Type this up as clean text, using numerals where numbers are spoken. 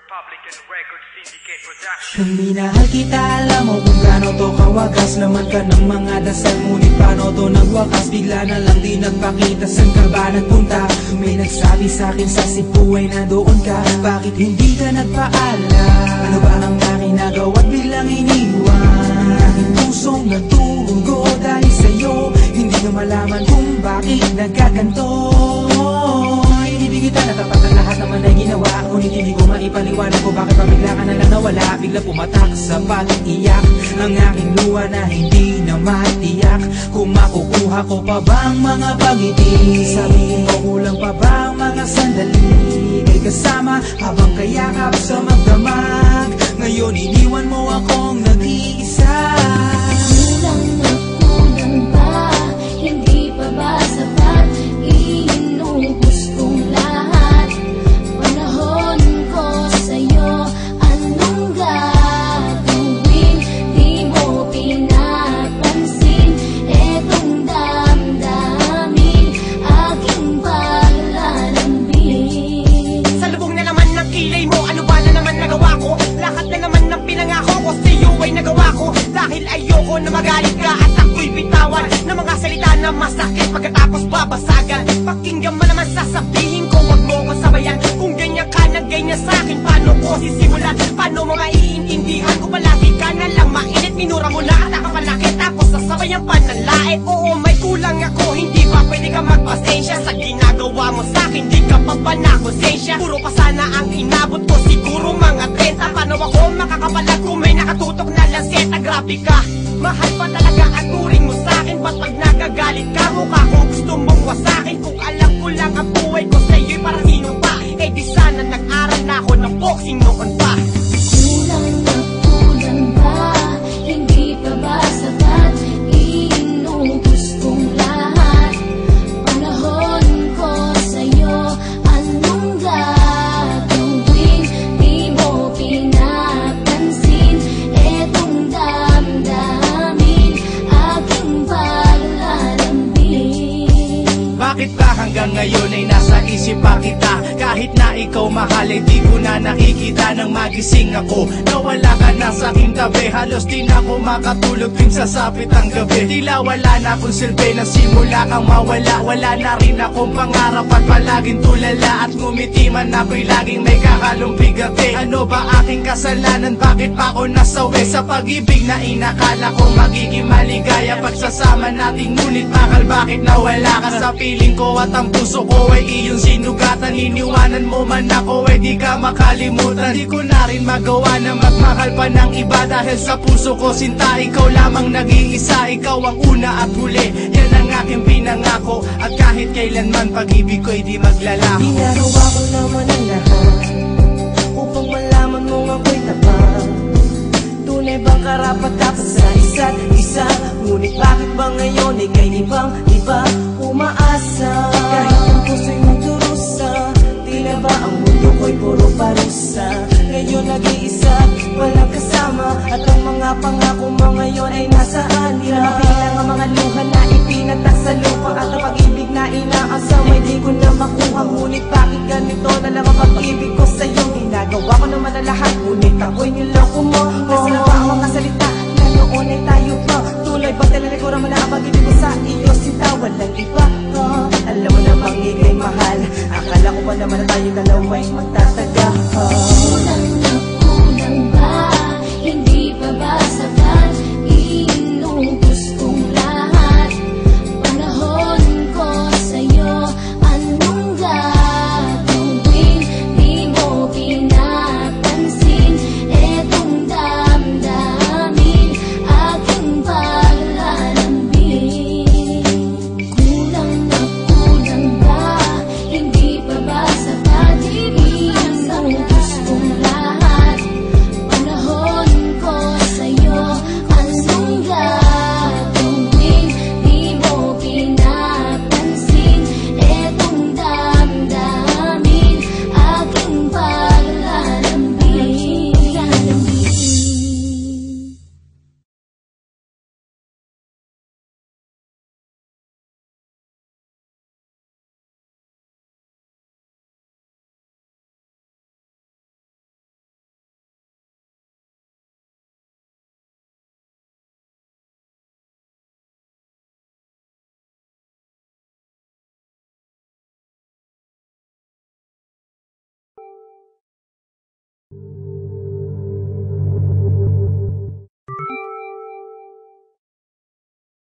Republican Record Syndicate Production. Kung minahal kita, alam mo kung gaano to kawagas. Laman ka ng mga dasal, ngunit paano to nagwakas? Bigla na lang di nagpakita, saan ka ba nagpunta? May nagsabi sa'kin sa Cebu ay nandoon ka. Bakit hindi ka nagpaalam? Ano ba ang aking nagawa't biglang iniwan? Aking pusong nagdugo dahil sa'yo, hindi ko malaman kung bakit nagkaganto. Hindi kita natapat ang lahat naman ay ginawa, ngunit hindi ko maipaliwanag ko bakit pabigla ka na lang nawala. Bigla pumatak sa pag-iyak ang aking luha na hindi na matiyak. Kung makukuha ko pa bang mga pangiti? Sabihin mo kulang pa bang mga sandali? Ay kasama habang kayakap sa magdamag. Ngayon iniwan mo akong nag-iisa. Kulang ba? Hindi pa ba sapat? Inuubos kong lahat. Panahon ko sa'yo, anong gagawin? Di mo pinapansin etong damdamin, aking paglalambing. Sa lubong na naman ng kilay mo, ano ba na naman nagawa ko? Lahat na naman ng pinangako ko sa'yo ay nagawa ko. Dahil ayoko na magalit ka at ako'y bitawan ng mga salita na masakit pagkatapos babasagan. Pakinggan mo naman sasabihin ko, wag mo ko sabayan. Kung ganyan ka na ganyan sa'kin, paano ko sisimulan? Paano mo maiintindihan ko palagi ka na lang mainit? Minura mo na at nakapalaki tapos sasabayan pa ng lait. Oo, may kulang ako, hindi ba pwede ka magpasensya sa ginagawa mo sa'kin? Di ka pa ba nakonsensya? Puro pa sana ang inabot ko, siguro mga 30. Paano ako makakapalag kung may nakatutok na lanseta? Grabe ka, mahal pa talaga ang turing mo sa'kin. Ba't pag nagagalit ka, mukha ko gusto mong wasakin? Kung alam ko lang ang buhay ko sa'yo'y para sino pa? Eh di sana nag-aral na ako ng boxing noon pa. Kulang ba? Hindi pa ba sapat? Inuubos kong lahat. Panahon ko sa'yo, anong gagawin? Di mo pinapansin etong damdamin, aking paglalambing. Bakit ba hanggang ngayon ay nasa isip pa kita? Kahit na ikaw mahal ay di ko na nakikita. Nang magising ako, nawala ka na sa aking tabi. Halos di na ako makatulog tuwing sasapit ang gabi. Tila wala na akong silbi na simula kang mawala. Wala na rin akong pangarap at palaging tulala. At ngumiti man ako'y laging may kahalong bigati. Ano ba aking kasalanan? Bakit pa ako nasawi sa pag-ibig na inakala ko magiging maligaya? Pagsasama natin ngunit bakal bakit nawala ka? Sa piling ko at ang puso ko ay iyong sinugatan. Iniwanan mo man ako ay di ka makalimutan. Di ko na rin magawa na magmahal pa ng iba. Dahil sa puso ko sinta, ikaw lamang nag-iisa. Ikaw ang una at huli, yan ang aking pinangako. At kahit kailanman pag-ibig ko'y di maglalaho. Ginagawa ko naman ang lahat upang malaman mong ako'y tapat. Tunay bang karapat-dapat sa isa't isa? Ngunit bakit ba ngayon ay kay ibang-iba umaasa? Kahit ang puso'y magdurusa, tila ba ang mundo ko'y puro parusa? Ngayon nag-iisa, walang kasama, at ang mga pangako mo ngayon ay nasaan? Di na mabilang ang mga luha na ipinatak sa lupa, at ang pag-ibig na inaasam ay di ko na makuha. Ngunit bakit ganito na lang ang pag-ibig ko sa'yo? Ginagawa ko naman ang lahat, ngunit ako'y niloko mo. Kasi na ba ang mga salita na noon ay tayo pa? Tuloy ba talaga ko naman na ang pag-ibig ko sa iyo? Sinta, walang iba. Alam mo namang ika'y mahal, akala ko ba naman na tayo dalawa'y magtataga?